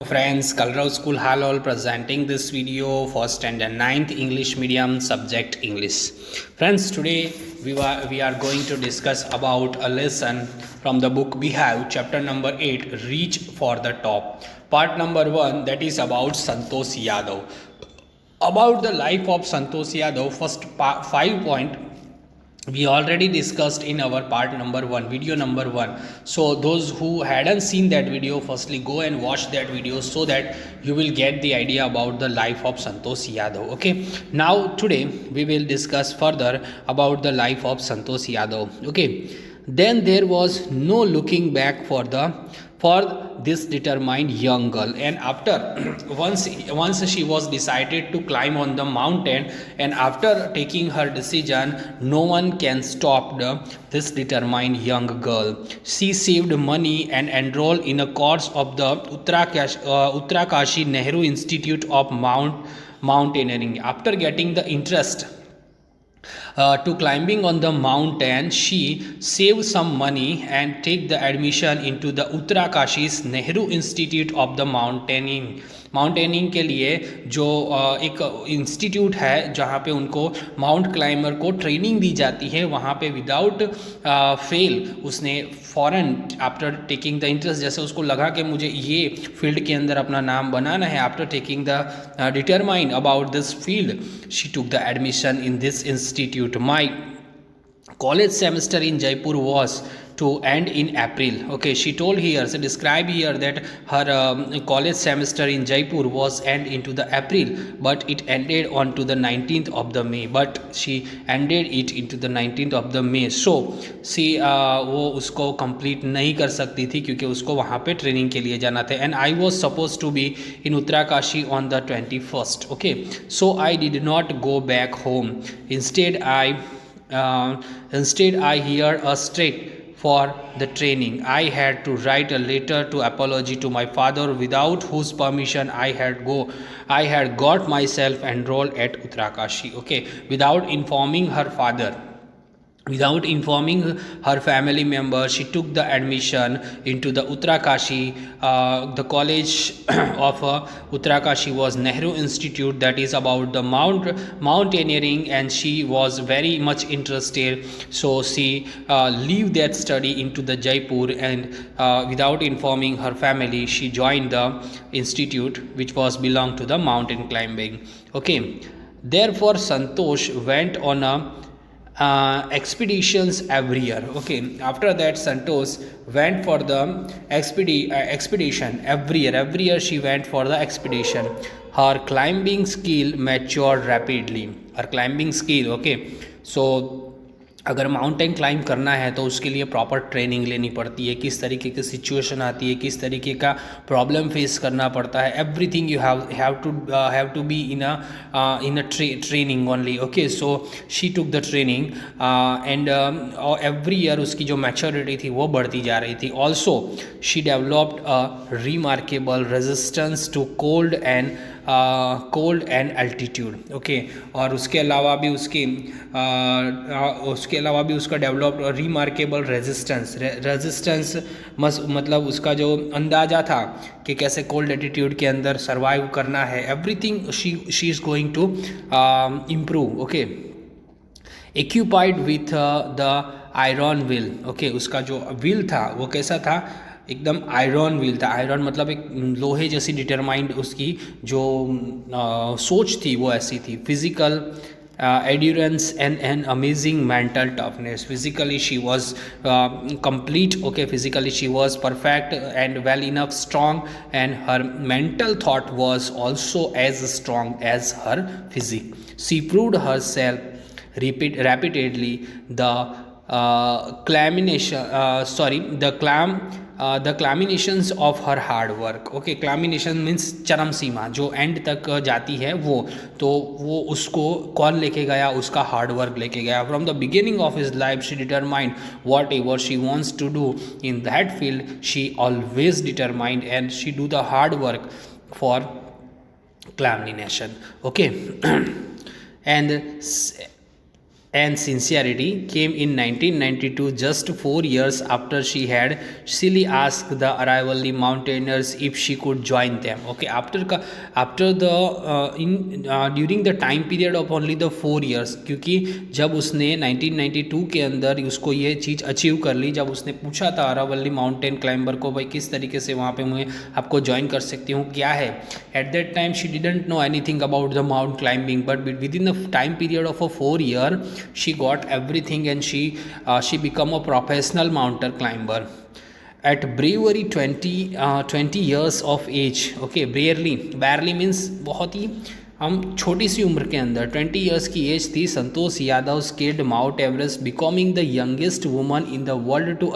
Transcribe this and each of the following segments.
Friends, Kalrao School Halol presenting this video for standard 9th English medium subject English. Friends, today we are going to discuss about a lesson from the book Beehive, chapter number 8, Reach for the Top. Part number 1, that is about Santosh Yadav. About the life of Santosh Yadav, first 5 point we already discussed in our part number 1, video number 1. So those who hadn't seen that video, firstly go and watch that video so that you will get the idea about the life of Santosh Yadav. Okay, now today we will discuss further about the life of Santosh Yadav. Okay, then there was no looking back for this determined young girl, and after once she was decided to climb on the mountain, and after taking her decision, no one can stop this determined young girl. She saved money and enrolled in a course of the Uttarkashi Nehru Institute of Mountaineering. After getting the interest to climbing on the mountain, she saved some money and take the admission into the Uttarakashi's Nehru Institute of the mountaineering के लिए जो एक institute है जहाँ पे उनको mount climber को training दी जाती है, वहाँ पे विदाउट फेल उसने फ़ौरन आफ्टर टेकिंग द इंटरेस्ट, जैसे उसको लगा कि मुझे ये फील्ड के अंदर अपना नाम बनाना है, after taking the determine about this field, she took the admission in this institute. My college semester in Jaipur was to end in April. Okay, she told here, so describe here that her college semester in Jaipur was end into the April, but it ended on to the 19th of the May. But she ended it into the 19th of the May. So she वो उसको complete नहीं कर सकती थी क्योंकि उसको वहाँ पे ट्रेनिंग के लिए जाना था. And I was supposed to be in Uttarakashi on the 21st. Okay, so I did not go back home. Instead, I hired a straight for the training. I had to write a letter to apology to my father, without whose permission I had got myself enrolled at Uttarakashi. Okay, without informing her father. Without informing her family members, she took the admission into the Uttarakashi. The college of Uttarakashi was Nehru Institute, that is about the mountaineering, and she was very much interested. So she leave that study into the Jaipur, and without informing her family, she joined the institute which was belonged to the mountain climbing. Okay, therefore Santosh went on a expeditions every year. Okay, after that Santosh went for the expedition every year she went for the expedition. Her climbing skill matured rapidly. Her climbing skill, okay, so अगर mountain climb करना है तो उसके लिए proper training लेनी पड़ती है, किस तरीके की सिचुएशन आती है, किस तरीके का प्रॉब्लम फेस करना पड़ता है, everything you have to be in a training only. Okay, so she took the training and every year उसकी जो मैच्योरिटी थी वो बढ़ती जा रही थी. Also she developed a remarkable resistance to cold and altitude. Okay, और उसके अलावा भी उसका डेवलप्ड रिमार्केबल रेजिस्टेंस मतलब उसका जो अंदाज़ा था कि कैसे कोल्ड एल्टीट्यूड के अंदर सर्वाइव करना है, everything she is going to improve. Okay, occupied with the iron wheel. Okay, उसका जो व्हील था वो कैसा था, एकदम आयरन व्हील था. आयरन मतलब एक लोहे जैसी डिटरमाइंड उसकी जो सोच थी वो ऐसी थी. Physical endurance and an amazing mental toughness. Physically she was complete. Okay, physically she was perfect and well enough strong, and her mental thought was also as strong as her physique. She proved herself repeatedly. The culminations of her hard work. Okay, culmination means चरम सीमा, जो and तक जाती है वो, तो वो उसको कौन लेके गया, उसका हार्ड वर्क लेके गया. From the beginning of his life she determined whatever she wants to do in that field. She always determined and she do the hard work for culmination. Okay, and and sincerity came in 1992, just 4 years after she had silly asked the arrivally mountaineers if she could join them. Okay, after the in during the time period of only the 4 years, क्योंकि जब उसने 1992 के अंदर उसको ये चीज़ achieve कर ली, जब उसने पूछा था अरावली माउंटेन क्लाइंबर को भाई किस तरीके से वहाँ पे मैं आपको ज्वाइन कर सकती हूँ, क्या है, eight that time she didn't know anything about the mount climbing, but with in the time period of a 4 year she got everything, and she become a professional mountain climber at barely 20 years of age. Okay, barely means बहुत ही हम छोटी सी उम्र के अंदर 20 years की age थी, Santosh Yadav scaled Mount Everest, becoming the youngest woman in the world to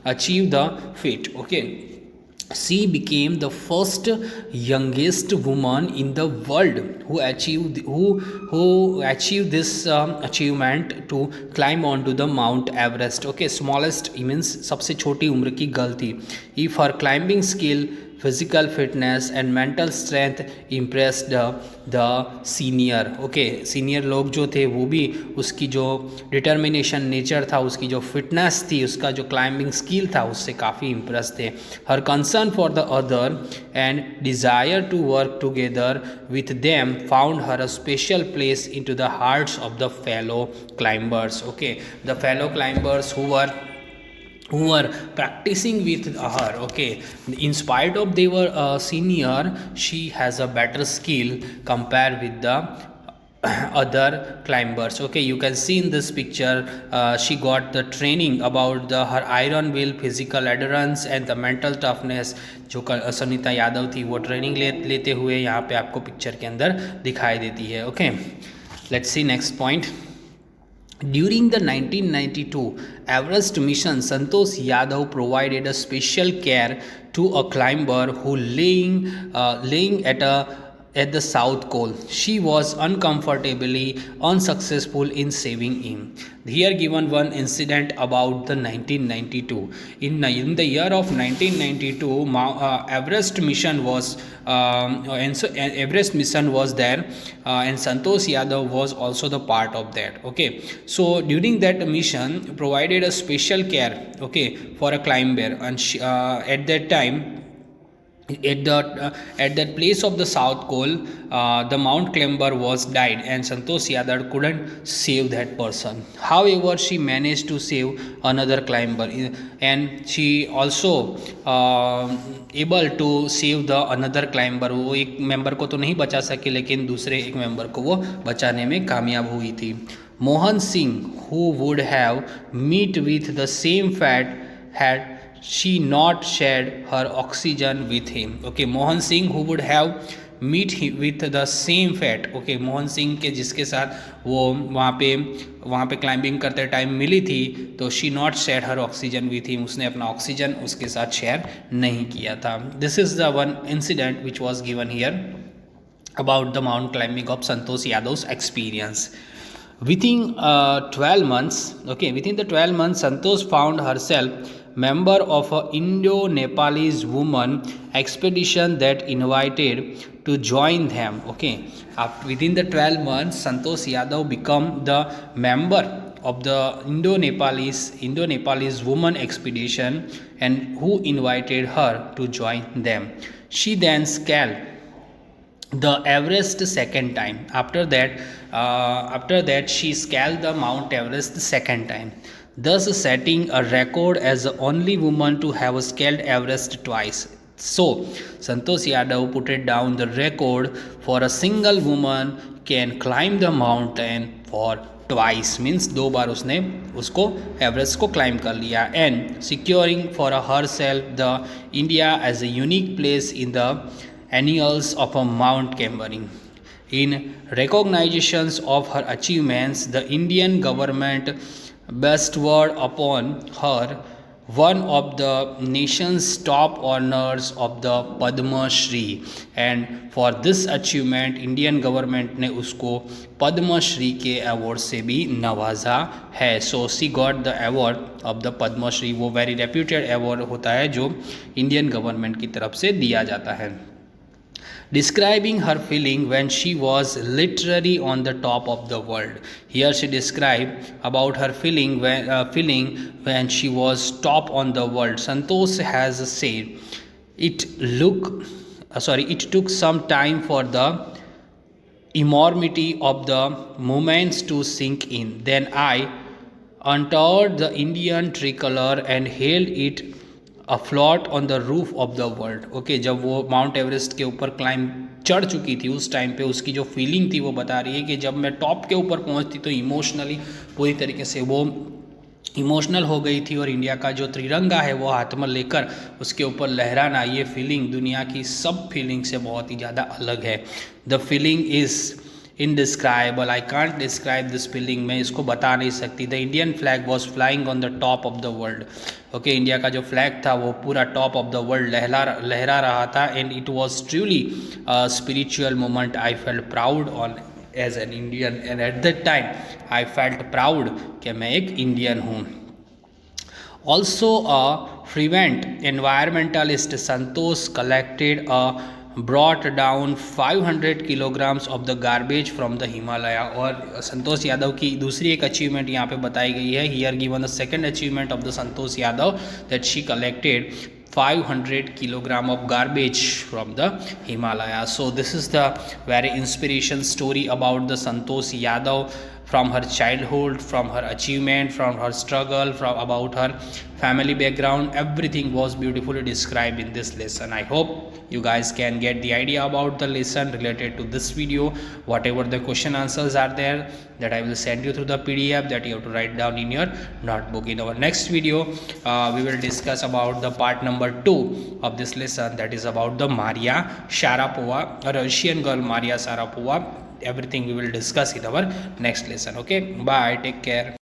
achieve the feat. Okay, she became the first youngest woman in the world who achieved this achievement to climb onto the Mount Everest. Okay, smallest means सबसे छोटी उम्र की girl थी. If her climbing skill, physical fitness and mental strength impressed the senior. Okay, senior लोग जो थे वो भी उसकी जो डिटर्मिनेशन नेचर था, उसकी जो फिटनेस थी, उसका जो क्लाइंबिंग स्किल था, उससे काफ़ी इम्प्रेस थे. Her concern for the other and desire to work together with them found her a special place into the hearts of the fellow climbers. Okay, the fellow climbers who were practicing with her. Okay, in spite of they were senior, she has a better skill compared with the other climbers. Okay, you can see in this picture she got the training about her iron will, physical endurance and the mental toughness. जो सुनीता यादव थी वो training लेते हुए यहाँ पे आपको picture के अंदर दिखाई देती है. Okay, let's see next point. During the 1992 Everest mission, Santosh Yadav provided a special care to a climber who laying at the South Pole. She was uncomfortably unsuccessful in saving him. Here given one incident about the 1992. In the year of 1992, Everest mission was Everest mission was there, and Santosh Yadav was also the part of that. Okay, so during that mission, provided a special care, okay, for a climber, and at that time, at that place of the South Pole, the Mount climber was died, and Santosh Yadav couldn't save that person. However, she managed to save another climber, and she also able to save the another climber. वो एक member को तो नहीं बचा सकी, लेकिन दूसरे एक मेंबर को वो बचाने में कामयाब हुई थी. Mohan Singh, who would have met with the same fate had she not shared her oxygen with him. Okay, Mohan Singh, who would have meet with the same fate. Okay, Mohan Singh के जिसके साथ वो वहाँ पे क्लाइंबिंग करते टाइम मिली थी, तो she not share her oxygen with him, उसने अपना ऑक्सीजन उसके साथ शेयर नहीं किया था. This is the one incident which was given here about the mount climbing of Santosh Yadav's experience. Within 12 months, okay, within the 12 months, Santosh found herself member of a Indo-Nepalese woman expedition that invited to join them. Okay, within the 12 months, Santosh Yadav become the member of the Indo-Nepalese woman expedition, and who invited her to join them. She then scaled the Everest second time. After that she scaled the Mount Everest the second time, thus setting a record as the only woman to have scaled Everest twice. So Santosh Yadav put it down the record for a single woman can climb the mountain for twice, means दो बार उसने उसको Everest को climb कर लिया, and securing for herself the India as a unique place in the annals of a mount climbing. In recognitions of her achievements, the Indian government bestowed upon her one of the nation's top honors of the Padma Shri, and for this achievement Indian government ने उसको पद्म श्री के award से भी नवाजा है. So she got the award of the Padma Shri. वो very reputed award होता है जो इंडियन गवर्नमेंट की तरफ से दिया जाता है. describing her feeling when she was literally on the top of the world. Here she described about her feeling when she was top on the world. Santosh has said, "It look, it took some time for the enormity of the moments to sink in. Then I uncovered the Indian tricolor and held it afloat on the roof of the world." Okay, जब वो mount Everest के ऊपर climb चढ़ चुकी थी उस time पे उसकी जो फीलिंग थी वो बता रही है कि जब मैं टॉप के ऊपर पहुंचती तो इमोशनली पूरी तरीके से वो इमोशनल हो गई थी और इंडिया का जो तिरंगा है वो हाथ में लेकर उसके ऊपर लहराना, ये फीलिंग दुनिया की सब फीलिंग से बहुत ही ज़्यादा अलग है. The feeling is indescribable, I can't describe this feeling, मैं इसको बता नहीं सकती. The Indian flag was flying on the top of the world. Okay, India का जो फ्लैग था वो पूरा टॉप ऑफ द वर्ल्ड लहरा रहा था. And it was truly spiritual moment. I felt proud on as an Indian and at that time I felt proud कि मैं एक इंडियन हूँ. Also, a fervent environmentalist, Santosh collected brought down 500 kilograms of the garbage from the Himalaya. और संतोष यादव की दूसरी एक achievement यहाँ पे बताई गई है. Here given the second achievement of the Santosh Yadav, that she collected 500 kilogram of garbage from the Himalaya. So this is the very inspiration story about the Santosh Yadav, from her childhood, from her achievement, from her struggle, from about her family background. Everything was beautifully described in this lesson. I hope you guys can get the idea about the lesson related to this video. Whatever the question answers are there, that I will send you through the PDF that you have to write down in your notebook. In our next video, we will discuss about the part number 2 of this lesson, that is about the Maria Sharapova, a Russian girl Maria Sharapova. Everything we will discuss in our next lesson. Okay, bye, take care.